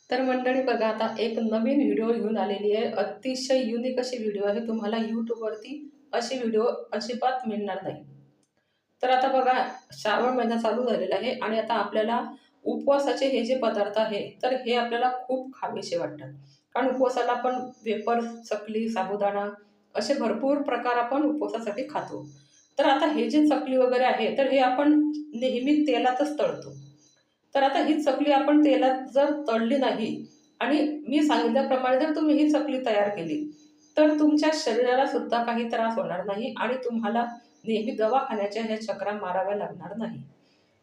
तर मंडळी बघा, आता एक नवीन व्हिडिओ घेऊन आलेली आहे. अतिशय युनिक अशी व्हिडिओ आहे. तुम्हाला YouTubeवरती अशी व्हिडिओ अजिबात मिळणार नाही. तर आता बघा, श्रावण महिना चालू झालेला आहे आणि आता आपल्याला उपवासाचे हे जे पदार्थ आहे, तर हे आपल्याला खूप खावेसे वाटतात. कारण उपवासाला आपण वेफर्स, चकली, साबुदाणा असे भरपूर प्रकार आपण उपवासासाठी खातो. तर आता हे जे चकली वगैरे आहे, तर हे आपण नेहमी तेलातच तळतो. तर आता ही चकली आपण तेलात जर तळली नाही आणि मी सांगितल्याप्रमाणे जर तुम्ही ही चकली तयार केली, तर तुमच्या शरीराला सुद्धा काही त्रास होणार नाही आणि तुम्हाला नेहमी दवाखान्याच्या ह्या चकरा माराव्या लागणार नाही.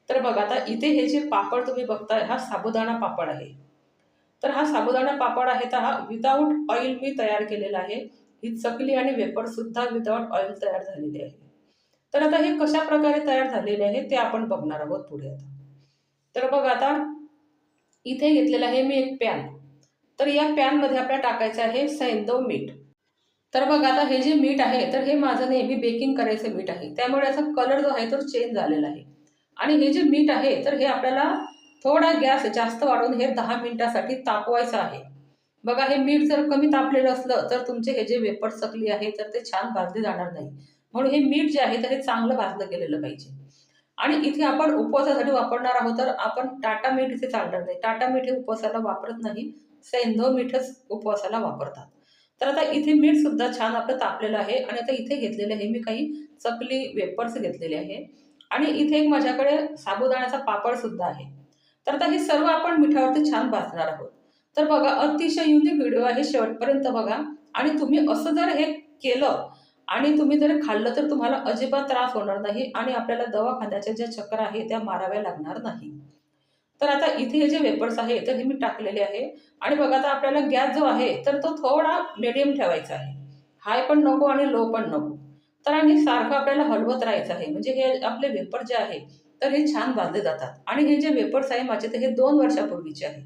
तर बघा, आता इथे हे जे पापड तुम्ही बघताय, हा साबुदाणा पापड आहे. तर हा साबुदाणा पापड आहे, तर हा विदाऊट ऑइल मी तयार केलेला आहे. ही चकली आणि वेफरसुद्धा विदाऊट ऑइल तयार झालेली आहे. तर आता हे कशाप्रकारे तयार झालेले आहे ते आपण बघणार आहोत पुढे आता. तर बघा, आता इथे घेतलेलं आहे मी एक पॅन. तर या पॅनमध्ये आपल्याला टाकायचं आहे सैंधव मीठ. तर बघा, आता हे जे मीठ आहे, तर हे माझं नेहमी बेकिंग करायचं मीठ आहे. त्यामुळे याचा कलर जो आहे तो चेंज झालेला आहे. आणि हे जे मीठ आहे, तर हे आपल्याला थोडा गॅस जास्त वाढवून हे 10 मिनिटासाठी तापवायचं आहे. बघा, हे मीठ जर कमी तापलेलं असलं, तर तुमचे हे जे वेफर चकली आहे, तर ते छान भाजले जाणार नाही. म्हणून हे मीठ जे आहे, तर हे चांगलं भाजलं गेलेलं पाहिजे. आणि इथे आपण उपवासासाठी वापरणार आहोत, तर आपण टाटा मीठ इथे चालणार नाही. टाटा मीठ हे उपवासाला वापरत नाही. सैंधव मीठच उपवासाला वापरतात. तर आता इथे मीठ सुद्धा छान आपलं तापलेलं आहे आणि आता इथे घेतलेले आहे मी काही चकली वेफर्स घेतलेले आहे आणि इथे एक माझ्याकडे साबुदाण्याचा पापड सुद्धा आहे. तर आता हे सर्व आपण मिठावरती छान भाजणार आहोत. तर बघा, अतिशय युनिक व्हिडिओ आहे, शेवटपर्यंत बघा. आणि तुम्ही असं जर हे केलं आणि तुम्ही जर खाल्लं, तर तुम्हाला अजिबात त्रास होणार नाही आणि आपल्याला दवाखान्याच्या ज्या चक्रा आहे त्या माराव्या लागणार नाही. तर आता इथे हे जे वेफर्स आहे, तर हे मी टाकलेले आहे. आणि बघा, आता आपल्याला गॅस जो आहे, तर तो थोडा मीडियम ठेवायचा आहे. हाय पण नको आणि लो पण नको. तर आणि सारखं आपल्याला हलवत राहायचं आहे. म्हणजे हे आपले वेफर जे आहे, तर हे छान भाजले जातात. आणि हे जे वेफर्स आहे माझे, तर हे 2 वर्षापूर्वीचे आहे.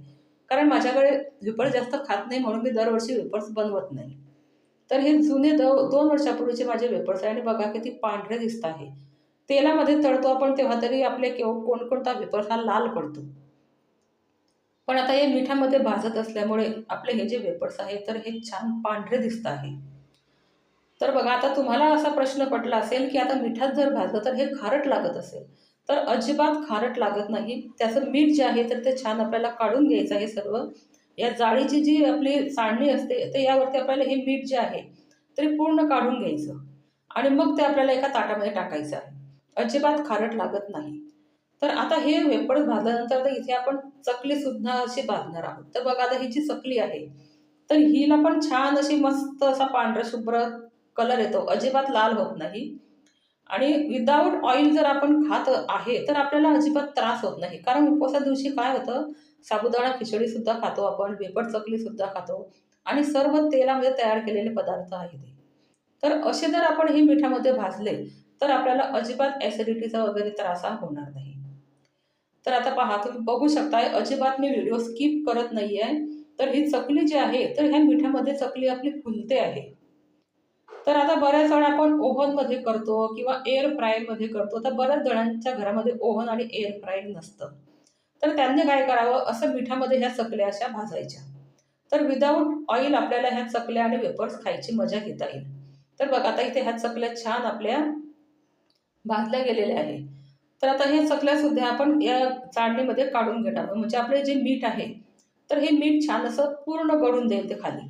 कारण माझ्याकडे वेफर्स जास्त खात नाही, म्हणून मी दरवर्षी वेफर्स बनवत नाही. तर हे जुने 2 वर्षापूर्वीचे माझे वेफर्स आहे आणि बघा किती पांढरे दिसत आहे. तेलामध्ये तळतो आपण तेव्हा तरी आपले कोणकोणता वेफर्स हा लाल पडतो. पण आता हे मिठामध्ये भाजत असल्यामुळे आपले हे जे वेफर्स आहे, तर हे छान पांढरे दिसत आहे. तर बघा, आता तुम्हाला असा प्रश्न पडला असेल, की आता मिठात जर भाजलं तर हे खारट लागत असेल. तर अजिबात खारट लागत नाही. त्याचं मीठ जे आहे, तर ते छान आपल्याला काढून घ्यायचं आहे सर्व. या जाळीची जी आपली चाळणी असते, तर यावरती आपल्याला हे मीठ जे आहे, ते पूर्ण काढून घ्यायचं आणि मग ते आपल्याला एका ताटामध्ये टाकायचं आहे. अजिबात खारट लागत नाही. तर आता हे वेफर्स भाजल्यानंतर तर इथे आपण चकलीसुद्धा अशी भाजणार आहोत. तर बघा, आता ही जी चकली आहे, तर हिला पण छान अशी मस्त असा पांढरा शुभ्र कलर येतो. अजिबात लाल होत नाही. आणि विदाऊट ऑइल जर आपण खात आहे, तर आपल्याला अजिबात त्रास होत नाही. कारण उपवासा दिवशी काय होतं, साबुदाणा खिचडीसुद्धा खातो आपण, वेफर चकलीसुद्धा खातो आणि सर्व तेलामध्ये तयार केलेले पदार्थ आहेत हे. तर असे जर आपण हे मिठामध्ये भाजले, तर आपल्याला अजिबात ॲसिडिटीचा वगैरे त्रास हा होणार नाही. तर आता पहा, तुम्ही बघू शकताय, अजिबात मी व्हिडिओ स्किप करत नाहीये. तर ही चकली जी आहे, तर ह्या मिठामध्ये चकली आपली फुलते आहे. तर आता बऱ्याच वेळा आपण ओव्हनमध्ये करतो किंवा एअर फ्रायरमध्ये करतो. तर बऱ्याच जणांच्या घरामध्ये ओव्हन आणि एअर फ्रायर नसतं. तर त्यांनी काय करावं, असं मिठामध्ये ह्या चकल्या अशा भाजायच्या. तर विदाऊट ऑइल आपल्याला ह्या चकल्या आणि वेफर्स खायची मजा घेता येईल. तर बघा, आता इथे ह्या चकल्या छान आपल्या भाजल्या गेलेल्या आहे. तर आता हे चकल्यासुद्धा आपण या चाळणीमध्ये काढून घेणार आहोत. म्हणजे आपले जे मीठ आहे, तर हे मीठ छान असं पूर्ण गळून जाईल ते खाली.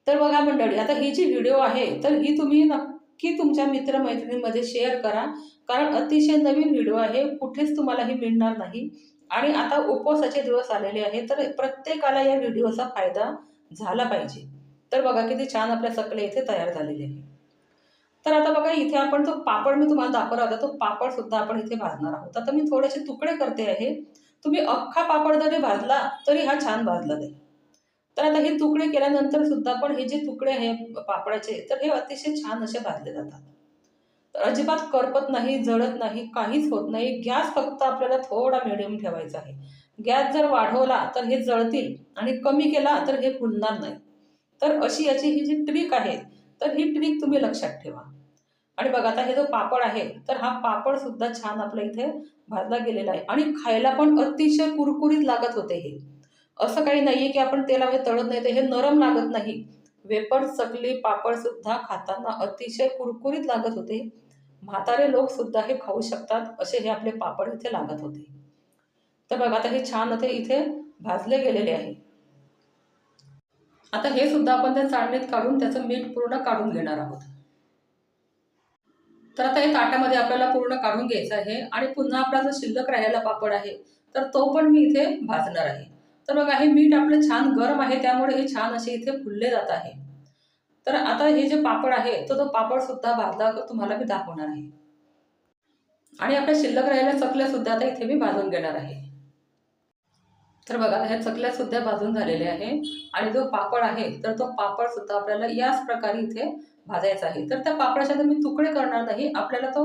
तर बघा मंडळी, आता ही जी व्हिडिओ आहे, तर ही तुम्ही नक्की तुमच्या मित्र-मैत्रिणींमध्ये शेअर करा. कारण अतिशय नवीन व्हिडिओ आहे, कुठेच तुम्हाला ही मिळणार नाही. आणि आता उपवासाचे दिवस आलेले आहेत, तर प्रत्येकाला या व्हिडिओचा फायदा झाला पाहिजे. तर बघा किती छान आपल्या चकल्या इथे तयार झालेल्या आहेत. तर आता बघा, इथे आपण तो पापड मी तुम्हाला दाखवला होता, तो पापडसुद्धा आपण इथे भाजणार आहोत. आता मी थोडेसे तुकडे करते आहे. तुम्ही अख्खा पापड जरी भाजला, तरी हा छान भाजला जाईल. तर आता हे तुकडे केल्यानंतर सुद्धा पण हे जे तुकडे आहे पापडाचे, तर हे अतिशय छान असे भाजले जातात. तर अजिबात करपत नाही, जळत नाही, काहीच होत नाही. गॅस फक्त आपल्याला थोडा मिडियम ठेवायचा आहे. गॅस जर वाढवला तर हे जळतील आणि कमी केला तर हे फुलणार नाही. तर अशी याची ही जी ट्रिक आहे, तर ही ट्रिक तुम्ही लक्षात ठेवा. आणि बघा, आता हे जो पापड आहे, तर हा पापड सुद्धा छान आपल्या इथे भाजला गेलेला आहे आणि खायला पण अतिशय कुरकुरीत लागत होते हे. असं काही नाहीये की आपण तेलामध्ये तळत नाही तर हे नरम लागत नाही. वेफर, चकली, पापड सुद्धा खाताना अतिशय कुरकुरीत लागत होते. म्हातारे लोक सुद्धा हे खाऊ शकतात असे हे आपले पापड इथे लागत होते. तर बघा आता हे छान आता इथे भाजले गेलेले आहे. आता हे सुद्धा आपण त्या चाळणीत काढून त्याचं मीठ पूर्ण काढून घेणार आहोत. तर आता हे ताटामध्ये आपल्याला पूर्ण काढून घ्यायचं आहे आणि पुन्हा आपला जो शिल्लक राहिलेला पापड आहे तर तो पण मी इथे भाजणार आहे. तर बघा हे मीठ आपलं छान गरम आहे त्यामुळे हे छान असे इथे फुलले जात आहे. तर आता हे जे पापड आहे तर तो पापड सुद्धा भाजला तुम्हाला मी दाखवणार आहे. आणि आपल्या शिल्लक राहिलेल्या चकल्या सुद्धा आता इथे मी भाजून घेणार आहे. तर बघा ह्या चकल्या सुद्धा भाजून झालेल्या आहे आणि जो पापड आहे तर तो पापड सुद्धा आपल्याला याच प्रकारे इथे भाजायचा आहे. तर त्या पापडाचे मी तुकडे करणार नाही. आपल्याला तो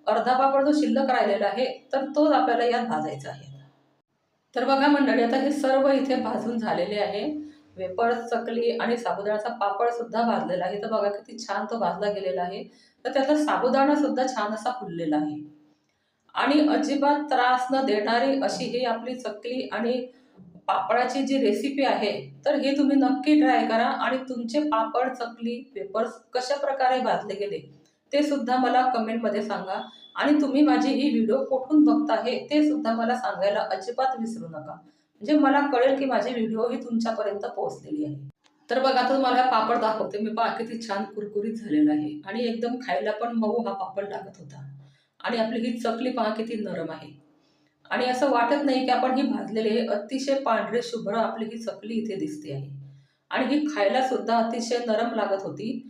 अर्धा पापड जो शिल्लक राहिलेला आहे तर तोच आपल्याला यात भाजायचा आहे. तर बघा मंडळी आता हे सर्व इथे भाजून झालेले आहे. वेफर्स, चकली आणि साबुदाण्याचा पापड सुद्धा भाजलेला आहे. तर बघा किती छान तो भाजला गेलेला आहे. तर त्यातला साबुदाणा सुद्धा छान असा फुललेला आहे. आणि अजिबात त्रास न देणारी अशी ही आपली चकली आणि पापडाची जी रेसिपी आहे तर हे तुम्ही नक्की ट्राय करा आणि तुमचे पापड, चकली, वेफर्स कशाप्रकारे भाजले गेले ते सुद्धा मला कमेंटमध्ये सांगा. आणि तुम्ही माझी ही व्हिडिओ कुठून बघताय ते सुद्धा मला सांगायला अजिबात विसरू नका. म्हणजे मला कळेल की माझी व्हिडिओ ही तुमच्यापर्यंत पोहोचलेली आहे. तर बघा आता तुम्हाला हा पापड दाखवते मी. पहा किती छान कुरकुरीत झालेला आहे आणि एकदम खायला पण मऊ हा पापड लागत होता. आणि आपली ही चकली पहा किती नरम आहे. आणि असं वाटत नाही की आपण ही भाजलेली आहे. अतिशय पांढरे शुभ्र आपली ही चकली इथे दिसते आहे. आणि ही खायला सुद्धा अतिशय नरम लागत होती.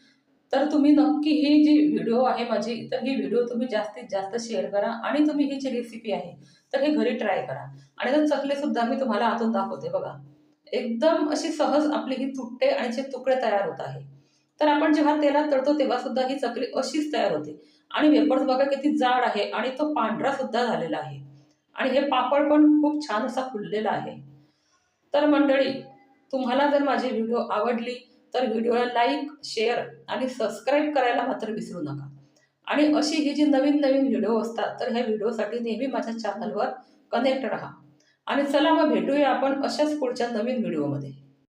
तर तुम्ही नक्की ही जी व्हिडिओ आहे माझी तर ही व्हिडिओ तुम्ही जास्तीत जास्त शेअर करा आणि तुम्ही ही जी रेसिपी आहे तर हे घरी ट्राय करा. आणि तर चकली सुद्धा मी तुम्हाला आतून दाखवते बघा. एकदम अशी सहज आपली ही तुटते आणि जे तुकडे तयार होत आहे. तर आपण जेव्हा तेलात तळतो तेव्हा सुद्धा ही चकली अशीच तयार होते. आणि वेफर्स बघा किती जाड आहे आणि तो पांढरा सुद्धा झालेला आहे. आणि हे पापड पण खूप छान असा फुललेला आहे. तर मंडळी तुम्हाला जर माझी व्हिडिओ आवडली तर व्हिडिओला लाईक, शेअर आणि सबस्क्राईब करायला मात्र विसरू नका. आणि अशी ही जी नवीन नवीन व्हिडिओ असतात तर ह्या व्हिडिओसाठी नेहमी माझ्या चॅनलवर कनेक्ट राहा. आणि चला मग भेटूया आपण अशाच पुढच्या नवीन व्हिडिओमध्ये.